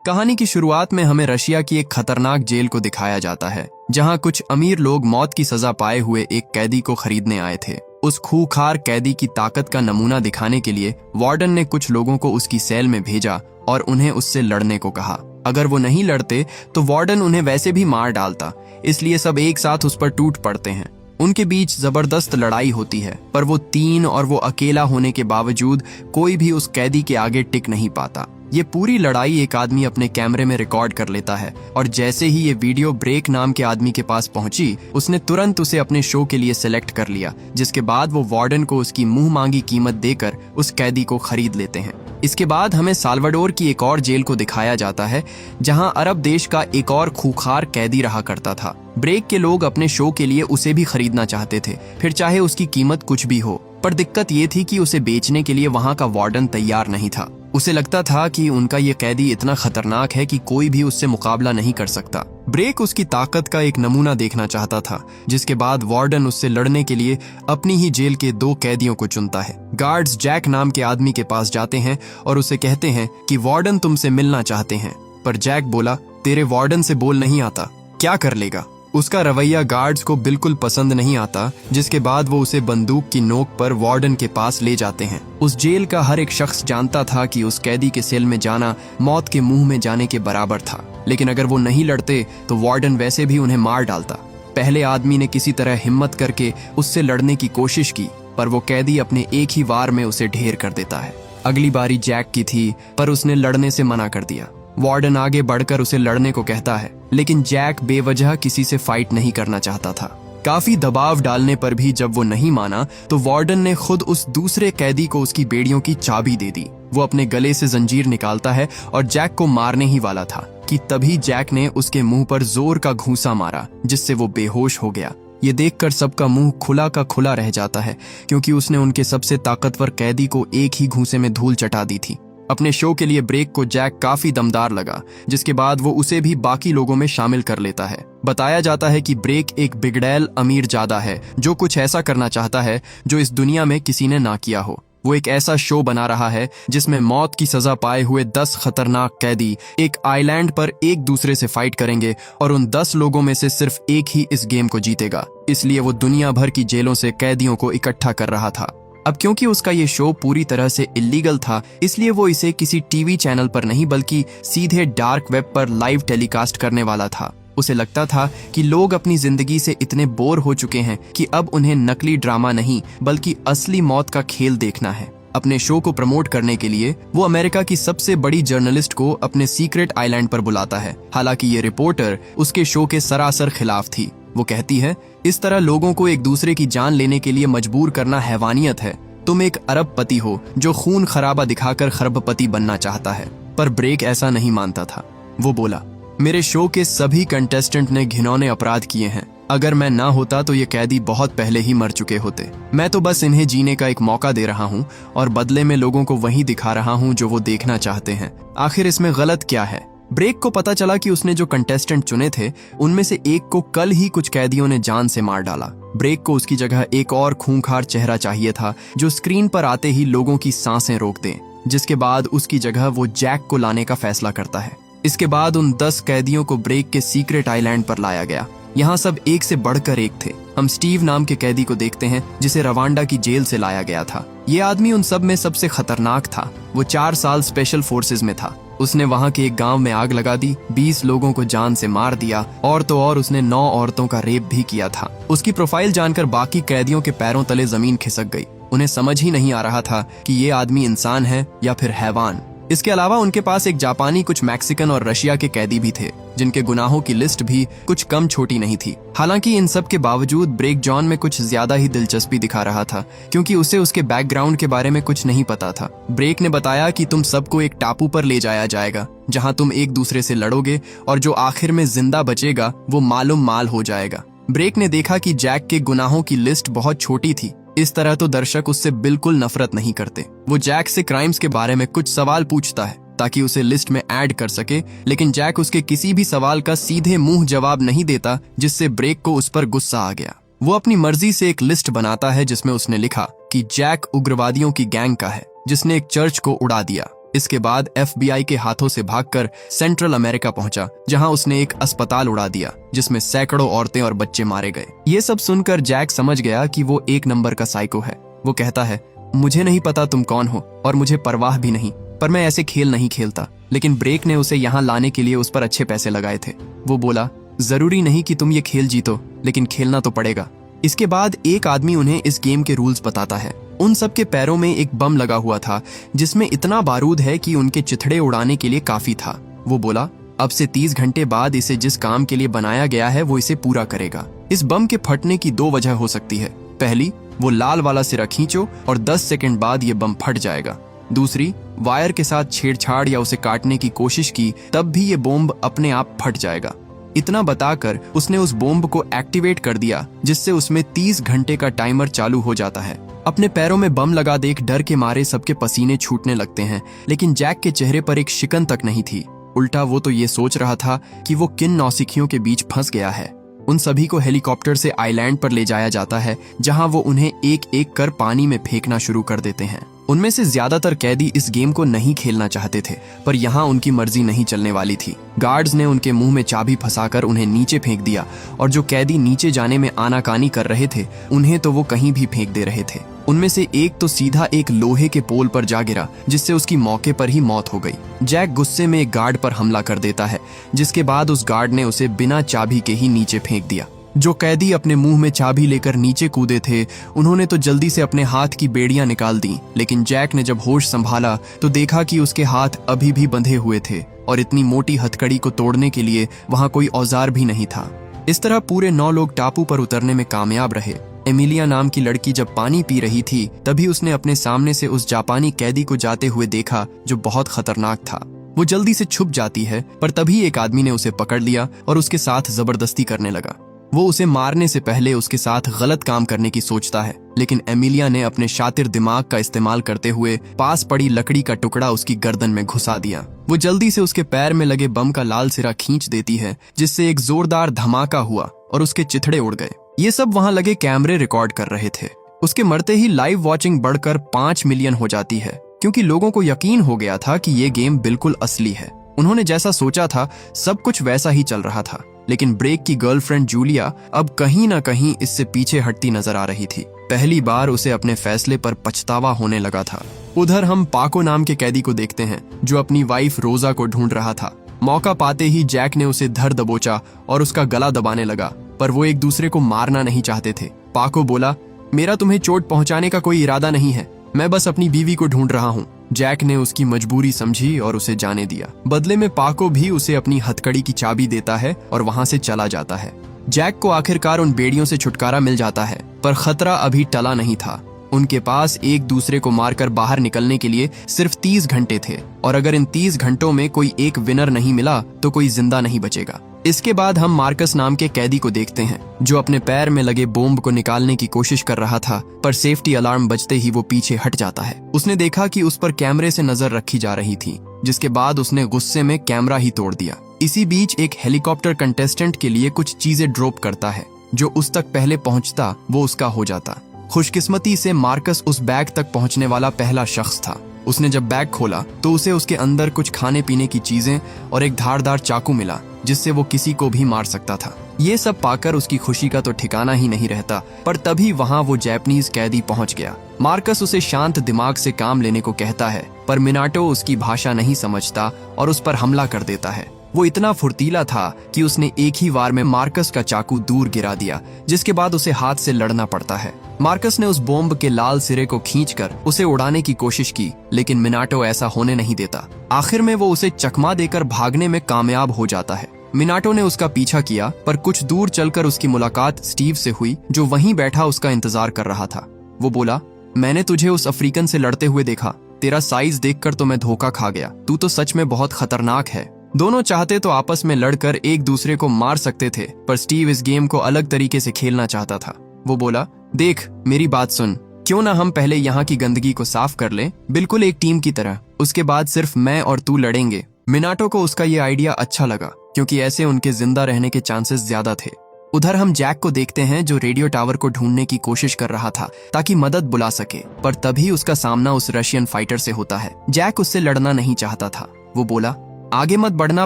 कहानी की शुरुआत में हमें रशिया की एक खतरनाक जेल को दिखाया जाता है, जहां कुछ अमीर लोग मौत की सजा पाए हुए एक कैदी को खरीदने आए थे। उस खूंखार कैदी की ताकत का नमूना दिखाने के लिए वार्डन ने कुछ लोगों को उसकी सेल में भेजा और उन्हें उससे लड़ने को कहा। अगर वो नहीं लड़ते तो वार्डन उन्हें वैसे भी मार डालता, इसलिए सब एक साथ उस पर टूट पड़ते हैं। उनके बीच जबरदस्त लड़ाई होती है, पर वो तीन और वो अकेला होने के बावजूद कोई भी उस कैदी के आगे टिक नहीं पाता। ये पूरी लड़ाई एक आदमी अपने कैमरे में रिकॉर्ड कर लेता है और जैसे ही ये वीडियो ब्रेक नाम के आदमी के पास पहुंची, उसने तुरंत उसे अपने शो के लिए सिलेक्ट कर लिया, जिसके बाद वो वार्डन को उसकी मुंह मांगी कीमत देकर उस कैदी को खरीद लेते हैं। इसके बाद हमें साल्वाडोर की एक और जेल को दिखाया जाता है, जहां अरब देश का एक और खूंखार कैदी रहा करता था। ब्रेक के लोग अपने शो के लिए उसे भी खरीदना चाहते थे, फिर चाहे उसकी कीमत कुछ भी हो। पर दिक्कत ये थी कि उसे बेचने के लिए वहां का वार्डन तैयार नहीं था। उसे लगता था कि उनका ये कैदी इतना खतरनाक है कि कोई भी उससे मुकाबला नहीं कर सकता। ब्रेक उसकी ताकत का एक नमूना देखना चाहता था, जिसके बाद वार्डन उससे लड़ने के लिए अपनी ही जेल के दो कैदियों को चुनता है। गार्ड्स जैक नाम के आदमी के पास जाते हैं और उसे कहते हैं कि वार्डन तुमसे मिलना चाहते हैं। पर जैक बोला, तेरे वार्डन से बोल नहीं आता, क्या कर लेगा? उसका रवैया गार्ड्स को बिल्कुल पसंद नहीं आता, जिसके बाद वो उसे बंदूक की नोक पर वार्डन के पास ले जाते हैं। उस जेल का हर एक शख्स जानता था कि उस कैदी के सेल में जाना मौत के मुंह में जाने के बराबर था, लेकिन अगर वो नहीं लड़ते तो वार्डन वैसे भी उन्हें मार डालता। पहले आदमी ने किसी तरह हिम्मत करके उससे लड़ने की कोशिश की, पर वो कैदी अपने एक ही वार में उसे ढेर कर देता है। अगली बारी जैक की थी, पर उसने लड़ने से मना कर दिया। वार्डन आगे बढ़कर उसे लड़ने को कहता है, लेकिन जैक बेवजह किसी से फाइट नहीं करना चाहता था। काफी दबाव डालने पर भी जब वो नहीं माना तो वार्डन ने खुद उस दूसरे कैदी को उसकी बेड़ियों की चाबी दे दी। वो अपने गले से जंजीर निकालता है और जैक को मारने ही वाला था कि तभी जैक ने उसके मुंह पर जोर का घूंसा मारा, जिससे वो बेहोश हो गया। ये देखकर सबका मुंह खुला का खुला रह जाता है, क्योंकि उसने उनके सबसे ताकतवर कैदी को एक ही घूंसे में धूल चटा दी थी। अपने शो के लिए ब्रेक को जैक काफी दमदार लगा, जिसके बाद वो उसे भी बाकी लोगों में शामिल कर लेता है। बताया जाता है कि ब्रेक एक बिगड़ैल अमीर जादा है, जो कुछ ऐसा करना चाहता है जो इस दुनिया में किसी ने ना किया हो। वो एक ऐसा शो बना रहा है जिसमें मौत की सजा पाए हुए 10 खतरनाक कैदी एक आइलैंड पर एक दूसरे से फाइट करेंगे और उन 10 लोगों में से सिर्फ एक ही इस गेम को जीतेगा। इसलिए वो दुनिया भर की जेलों से कैदियों को इकट्ठा कर रहा था। अब क्योंकि उसका ये शो पूरी तरह से इलीगल था, इसलिए वो इसे किसी टीवी चैनल पर नहीं बल्कि सीधे डार्क वेब पर लाइव टेलीकास्ट करने वाला था। उसे लगता था कि लोग अपनी जिंदगी से इतने बोर हो चुके हैं कि अब उन्हें नकली ड्रामा नहीं बल्कि असली मौत का खेल देखना है। अपने शो को प्रमोट करने के लिए वो अमेरिका की सबसे बड़ी जर्नलिस्ट को अपने सीक्रेट आइलैंड पर बुलाता है। हालांकि ये रिपोर्टर उसके शो के सरासर खिलाफ थी। वो कहती है, इस तरह लोगों को एक दूसरे की जान लेने के लिए मजबूर करना हैवानियत है। तुम एक अरबपति हो जो खून खराबा दिखाकर खरबपति बनना चाहता है। पर ब्रेक ऐसा नहीं मानता था। वो बोला, मेरे शो के सभी कंटेस्टेंट ने घिनौने अपराध किए हैं। अगर मैं ना होता तो ये कैदी बहुत पहले ही मर चुके होते। मैं तो बस इन्हें जीने का एक मौका दे रहा हूँ और बदले में लोगों को वही दिखा रहा हूँ जो वो देखना चाहते हैं। आखिर इसमें गलत क्या है? ब्रेक को पता चला कि उसने जो कंटेस्टेंट चुने थे उनमें से एक को कल ही कुछ कैदियों ने जान से मार डाला। ब्रेक को उसकी जगह एक और खूंखार चेहरा चाहिए था जो स्क्रीन पर आते ही लोगों की सांसें रोक दे, जिसके बाद उसकी जगह वो जैक को लाने का फैसला करता है। इसके बाद उन 10 कैदियों को ब्रेक के सीक्रेट आइलैंड पर लाया गया। यहाँ सब एक से बढ़कर एक थे। हम स्टीव नाम के कैदी को देखते हैं, जिसे रवांडा की जेल से लाया गया था। ये आदमी उन सब में सबसे खतरनाक था। वो 4 साल स्पेशल फोर्सेज में था। उसने वहां के एक गांव में आग लगा दी, 20 लोगों को जान से मार दिया और तो और उसने 9 औरतों का रेप भी किया था। उसकी प्रोफाइल जानकर बाकी कैदियों के पैरों तले जमीन खिसक गई। उन्हें समझ ही नहीं आ रहा था कि ये आदमी इंसान है या फिर हैवान। इसके अलावा उनके पास एक जापानी, कुछ मैक्सिकन और रशिया के कैदी भी थे, जिनके गुनाहों की लिस्ट भी कुछ कम छोटी नहीं थी। हालांकि इन सब के बावजूद ब्रेक जॉन में कुछ ज्यादा ही दिलचस्पी दिखा रहा था, क्योंकि उसे उसके बैकग्राउंड के बारे में कुछ नहीं पता था। ब्रेक ने बताया कि तुम सबको एक टापू पर ले जाया जाएगा, जहां तुम एक दूसरे से लड़ोगे और जो आखिर में जिंदा बचेगा वो मालूम माल हो जाएगा। ब्रेक ने देखा कि जैक के गुनाहों की लिस्ट बहुत छोटी थी। इस तरह तो दर्शक उससे बिल्कुल नफरत नहीं करते। वो जैक से क्राइम्स के बारे में कुछ सवाल पूछता है ताकि उसे लिस्ट में ऐड कर सके, लेकिन जैक उसके किसी भी सवाल का सीधे मुंह जवाब नहीं देता, जिससे ब्रेक को उस पर गुस्सा आ गया। वो अपनी मर्जी से एक लिस्ट बनाता है जिसमें उसने लिखा कि जैक उग्रवादियों की गैंग का है जिसने एक चर्च को उड़ा दिया। इसके बाद FBI के हाथों से भागकर सेंट्रल अमेरिका पहुंचा, जहां उसने एक अस्पताल उड़ा दिया जिसमें सैकड़ों औरतें और बच्चे मारे गए। ये सब सुनकर जैक समझ गया कि वो एक नंबर का साइको है। वो कहता है, मुझे नहीं पता तुम कौन हो और मुझे परवाह भी नहीं, पर मैं ऐसे खेल नहीं खेलता। लेकिन ब्रेक ने उसे यहाँ लाने के लिए उस पर अच्छे पैसे लगाए थे। वो बोला, जरूरी नहीं कि तुम ये खेल जीतो, लेकिन खेलना तो पड़ेगा। इसके बाद एक आदमी उन्हें इस गेम के रूल्स बताता है। उन सब के पैरों में एक बम लगा हुआ था जिसमें इतना बारूद है कि उनके चिथड़े उड़ाने के लिए काफी था। वो बोला, अब से 30 घंटे बाद इसे जिस काम के लिए बनाया गया है वो इसे पूरा करेगा। इस बम के फटने की 2 वजह हो सकती है। पहली, वो लाल वाला सिरा खींचो और 10 सेकंड बाद ये बम फट जाएगा। दूसरी, वायर के साथ छेड़छाड़ या उसे काटने की कोशिश की तब भी ये बॉम्ब अपने आप फट जाएगा। इतना बताकर उसने उस बॉम्ब को एक्टिवेट कर दिया, जिससे उसमें 30 घंटे का टाइमर चालू हो जाता है। अपने पैरों में बम लगा देख डर के मारे सबके पसीने छूटने लगते हैं, लेकिन जैक के चेहरे पर एक शिकन तक नहीं थी। उल्टा वो तो ये सोच रहा था कि वो किन नौसिखियों के बीच फंस गया है। उन सभी को हेलीकॉप्टर से आइलैंड पर ले जाया जाता है, जहां वो उन्हें एक एक कर पानी में फेंकना शुरू कर देते हैं। उनमें से ज्यादातर कैदी इस गेम को नहीं खेलना चाहते थे, पर यहाँ उनकी मर्जी नहीं चलने वाली थी। गार्ड्स ने उनके मुंह में चाबी फंसाकर उन्हें नीचे फेंक दिया, और जो कैदी नीचे जाने में आनाकानी कर रहे थे उन्हें तो वो कहीं भी फेंक दे रहे थे। उनमें से एक तो सीधा एक लोहे के पोल पर जा गिरा, जिससे उसकी मौके पर ही मौत हो गई। जैक गुस्से में एक गार्ड पर हमला कर देता है, जिसके बाद उस गार्ड ने उसे बिना चाबी के ही नीचे फेंक दिया। जो कैदी अपने मुंह में चाबी लेकर नीचे कूदे थे उन्होंने तो जल्दी से अपने हाथ की बेड़ियां निकाल दी, लेकिन जैक ने जब होश संभाला तो देखा कि उसके हाथ अभी भी बंधे हुए थे और इतनी मोटी हथकड़ी को तोड़ने के लिए वहां कोई औजार भी नहीं था। इस तरह पूरे 9 लोग टापू पर उतरने में कामयाब रहे। एमिलिया नाम की लड़की जब पानी पी रही थी तभी उसने अपने सामने से उस जापानी कैदी को जाते हुए देखा जो बहुत खतरनाक था। वो जल्दी से छुप जाती है, पर तभी एक आदमी ने उसे पकड़ लिया और उसके साथ जबरदस्ती करने लगा। वो उसे मारने से पहले उसके साथ गलत काम करने की सोचता है, लेकिन एमिलिया ने अपने शातिर दिमाग का इस्तेमाल करते हुए पास पड़ी लकड़ी का टुकड़ा उसकी गर्दन में घुसा दिया। वो जल्दी से उसके पैर में लगे बम का लाल सिरा खींच देती है, जिससे एक जोरदार धमाका हुआ और उसके चिथड़े उड़ गए। ये सब वहां लगे कैमरे रिकॉर्ड कर रहे थे। उसके मरते ही लाइव वॉचिंग बढ़कर 5 मिलियन हो जाती है, क्योंकि लोगों को यकीन हो गया था कि ये गेम बिल्कुल असली है। उन्होंने जैसा सोचा था सब कुछ वैसा ही चल रहा था, लेकिन ब्रेक की गर्लफ्रेंड जूलिया अब कहीं ना कहीं इससे पीछे हटती नजर आ रही थी। पहली बार उसे अपने फैसले पर पछतावा होने लगा था। उधर हम पाको नाम के कैदी को देखते हैं, जो अपनी वाइफ रोजा को ढूंढ रहा था। मौका पाते ही जैक ने उसे धर दबोचा और उसका गला दबाने लगा, पर वो एक दूसरे को मारना नहीं चाहते थे। पाको बोला, मेरा तुम्हें चोट पहुंचाने का कोई इरादा नहीं है, मैं बस अपनी बीवी को ढूंढ रहा हूँ। जैक ने उसकी मजबूरी समझी और उसे जाने दिया। बदले में पाको भी उसे अपनी हथकड़ी की चाबी देता है और वहां से चला जाता है। जैक को आखिरकार उन बेड़ियों से छुटकारा मिल जाता है, पर खतरा अभी टला नहीं था। उनके पास एक दूसरे को मारकर बाहर निकलने के लिए सिर्फ 30 घंटे थे, और अगर इन 30 घंटों में कोई एक विनर नहीं मिला तो कोई जिंदा नहीं बचेगा। इसके बाद हम मार्कस नाम के कैदी को देखते हैं, जो अपने पैर में लगे बॉम्ब को निकालने की कोशिश कर रहा था, पर सेफ्टी अलार्म बजते ही वो पीछे हट जाता है। उसने देखा कि उस पर कैमरे से नजर रखी जा रही थी, जिसके बाद उसने गुस्से में कैमरा ही तोड़ दिया। इसी बीच एक हेलीकॉप्टर कंटेस्टेंट के लिए कुछ चीजें ड्रॉप करता है। जो उस तक पहले पहुंचता वो उसका हो जाता। खुशकिस्मती से मार्कस उस बैग तक पहुंचने वाला पहला शख्स था। उसने जब बैग खोला तो उसे उसके अंदर कुछ खाने पीने की चीजें और एक धारदार चाकू मिला, जिससे वो किसी को भी मार सकता था। ये सब पाकर उसकी खुशी का तो ठिकाना ही नहीं रहता, पर तभी वहां वो जापानीज कैदी पहुंच गया। मार्कस उसे शांत दिमाग से काम लेने को कहता है, पर मिनाटो उसकी भाषा नहीं समझता और उस पर हमला कर देता है। वो इतना फुर्तीला था कि उसने एक ही वार में मार्कस का चाकू दूर गिरा दिया, जिसके बाद उसे हाथ से लड़ना पड़ता है। मार्कस ने उस बॉम्ब के लाल सिरे को खींचकर उसे उड़ाने की कोशिश की, लेकिन मिनाटो ऐसा होने नहीं देता। आखिर में वो उसे चकमा देकर भागने में कामयाब हो जाता है। मिनाटो ने उसका पीछा किया, पर कुछ दूर चलकर उसकी मुलाकात स्टीव से हुई, जो वहीं बैठा उसका इंतजार कर रहा था। वो बोला, मैंने तुझे उस अफ्रीकन से लड़ते हुए देखा, तेरा साइज देखकर तो मैं धोखा खा गया, तू तो सच में बहुत खतरनाक है। दोनों चाहते तो आपस में लड़कर एक दूसरे को मार सकते थे, पर स्टीव इस गेम को अलग तरीके से खेलना चाहता था। वो बोला, देख मेरी बात सुन, क्यों ना हम पहले यहाँ की गंदगी को साफ कर लें, बिल्कुल एक टीम की तरह। उसके बाद सिर्फ मैं और तू लड़ेंगे। मिनाटो को उसका ये आइडिया अच्छा लगा, क्योंकि ऐसे उनके जिंदा रहने के चांसेस ज्यादा थे। उधर हम जैक को देखते हैं जो रेडियो टावर को ढूंढने की कोशिश कर रहा था ताकि मदद बुला सके, पर तभी उसका सामना उस रशियन फाइटर से होता है। जैक उससे लड़ना नहीं चाहता था। वो बोला, आगे मत बढ़ना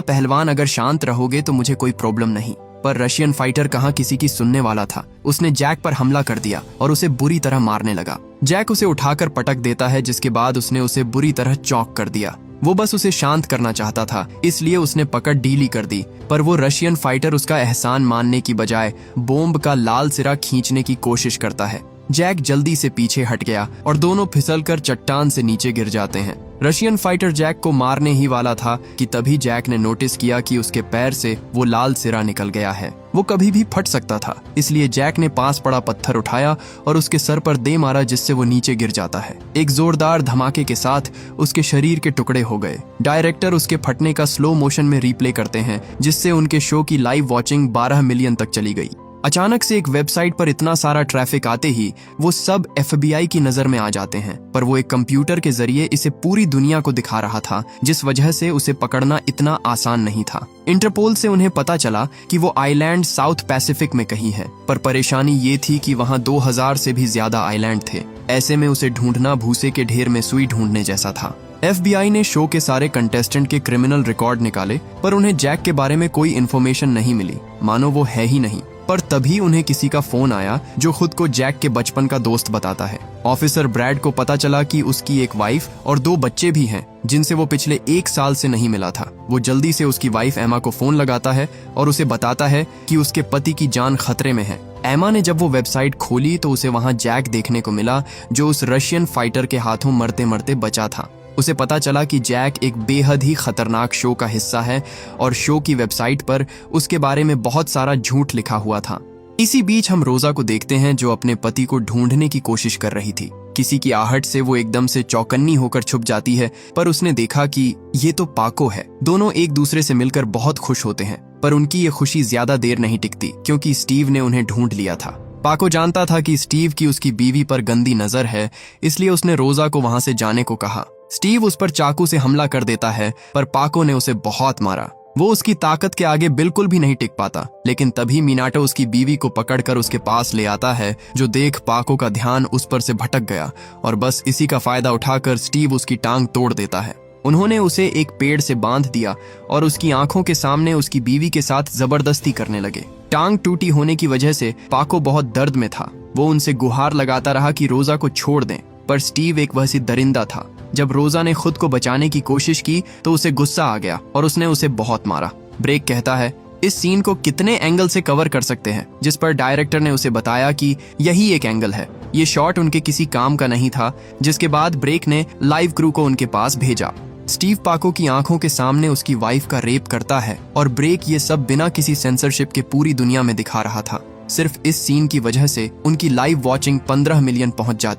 पहलवान, अगर शांत रहोगे तो मुझे कोई प्रॉब्लम नहीं। पर रशियन फाइटर कहाँ किसी की सुनने वाला था। उसने जैक पर हमला कर दिया और उसे बुरी तरह मारने लगा। जैक उसे उठाकर पटक देता है, जिसके बाद उसने उसे बुरी तरह चौंक कर दिया। वो बस उसे शांत करना चाहता था, इसलिए उसने पकड़ ढीली कर दी, पर वो रशियन फाइटर उसका एहसान मानने की बजाय बॉम्ब का लाल सिरा खींचने की कोशिश करता है। जैक जल्दी से पीछे हट गया और दोनों फिसलकर चट्टान से नीचे गिर जाते हैं। रशियन फाइटर जैक को मारने ही वाला था कि तभी जैक ने नोटिस किया कि उसके पैर से वो लाल सिरा निकल गया है। वो कभी भी फट सकता था, इसलिए जैक ने पास पड़ा पत्थर उठाया और उसके सर पर दे मारा, जिससे वो नीचे गिर जाता है। एक जोरदार धमाके के साथ उसके शरीर के टुकड़े हो गए। डायरेक्टर उसके फटने का स्लो मोशन में रिप्ले करते हैं, जिससे उनके शो की लाइव वॉचिंग 12 मिलियन तक चली गई। अचानक से एक वेबसाइट पर इतना सारा ट्रैफिक आते ही वो सब FBI की नजर में आ जाते हैं, पर वो एक कंप्यूटर के जरिए इसे पूरी दुनिया को दिखा रहा था, जिस वजह से उसे पकड़ना इतना आसान नहीं था। इंटरपोल से उन्हें पता चला कि वो आइलैंड साउथ पैसिफिक में कहीं है, पर परेशानी ये थी कि वहाँ 2000 से भी ज्यादा आइलैंड थे। ऐसे में उसे ढूंढना भूसे के ढेर में सुई ढूंढने जैसा था। FBI ने शो के सारे कंटेस्टेंट के क्रिमिनल रिकॉर्ड निकाले, पर उन्हें जैक के बारे में कोई इन्फॉर्मेशन नहीं मिली, मानो वो है ही नहीं। पर तभी उन्हें किसी का फोन आया जो खुद को जैक के बचपन का दोस्त बताता है। ऑफिसर ब्रैड को पता चला कि उसकी एक वाइफ और 2 बच्चे भी हैं, जिनसे वो पिछले 1 साल से नहीं मिला था। वो जल्दी से उसकी वाइफ एमा को फोन लगाता है और उसे बताता है कि उसके पति की जान खतरे में है। एमा ने जब वो वेबसाइट खोली तो उसे वहां जैक देखने को मिला, जो उस रशियन फाइटर के हाथों मरते मरते बचा था। उसे पता चला कि जैक एक बेहद ही खतरनाक शो का हिस्सा है और शो की वेबसाइट पर उसके बारे में बहुत सारा झूठ लिखा हुआ था। इसी बीच हम रोजा को देखते हैं, जो अपने पति को ढूंढने की कोशिश कर रही थी। किसी की आहट से वो एकदम से चौकन्नी होकर छुप जाती है, पर उसने देखा कि ये तो पाको है। दोनों एक दूसरे से मिलकर बहुत खुश होते हैं, पर उनकी ये खुशी ज्यादा देर नहीं टिकती, क्योंकि स्टीव ने उन्हें ढूंढ लिया था। पाको जानता था कि स्टीव की उसकी बीवी पर गंदी नजर है, इसलिए उसने रोजा को वहां से जाने को कहा। स्टीव उस पर चाकू से हमला कर देता है, पर पाको ने उसे बहुत मारा। वो उसकी ताकत के आगे बिल्कुल भी नहीं टिक पाता, लेकिन तभी मिनाटो उसकी बीवी को पकड़कर उसके पास ले आता है, जो देख पाको का ध्यान उस पर से भटक गया और बस इसी का फायदा उठाकर स्टीव उसकी टांग तोड़ देता है। उन्होंने उसे एक पेड़ से बांध दिया और उसकी आंखों के सामने उसकी बीवी के साथ जबरदस्ती करने लगे। टांग टूटी होने की वजह से पाको बहुत दर्द में था। वो उनसे गुहार लगाता रहा कि रोजा को छोड़ दें, पर स्टीव एक वहसी दरिंदा था। जब रोजा ने खुद को बचाने की कोशिश की तो उसे गुस्सा आ गया और उसने उसे बहुत मारा। ब्रेक कहता है, इस सीन को कितने एंगल से कवर कर सकते हैं, जिस पर डायरेक्टर ने उसे बताया कि यही एक एंगल है। ये शॉट उनके किसी काम का नहीं था, जिसके बाद ब्रेक ने लाइव क्रू को उनके पास भेजा। स्टीव पाको की आंखों के सामने उसकी वाइफ का रेप करता है और ब्रेक ये सब बिना किसी सेंसरशिप के पूरी दुनिया में दिखा रहा था। सिर्फ इस सीन की वजह से उनकी लाइव वॉचिंग 15 मिलियन पहुंच जाती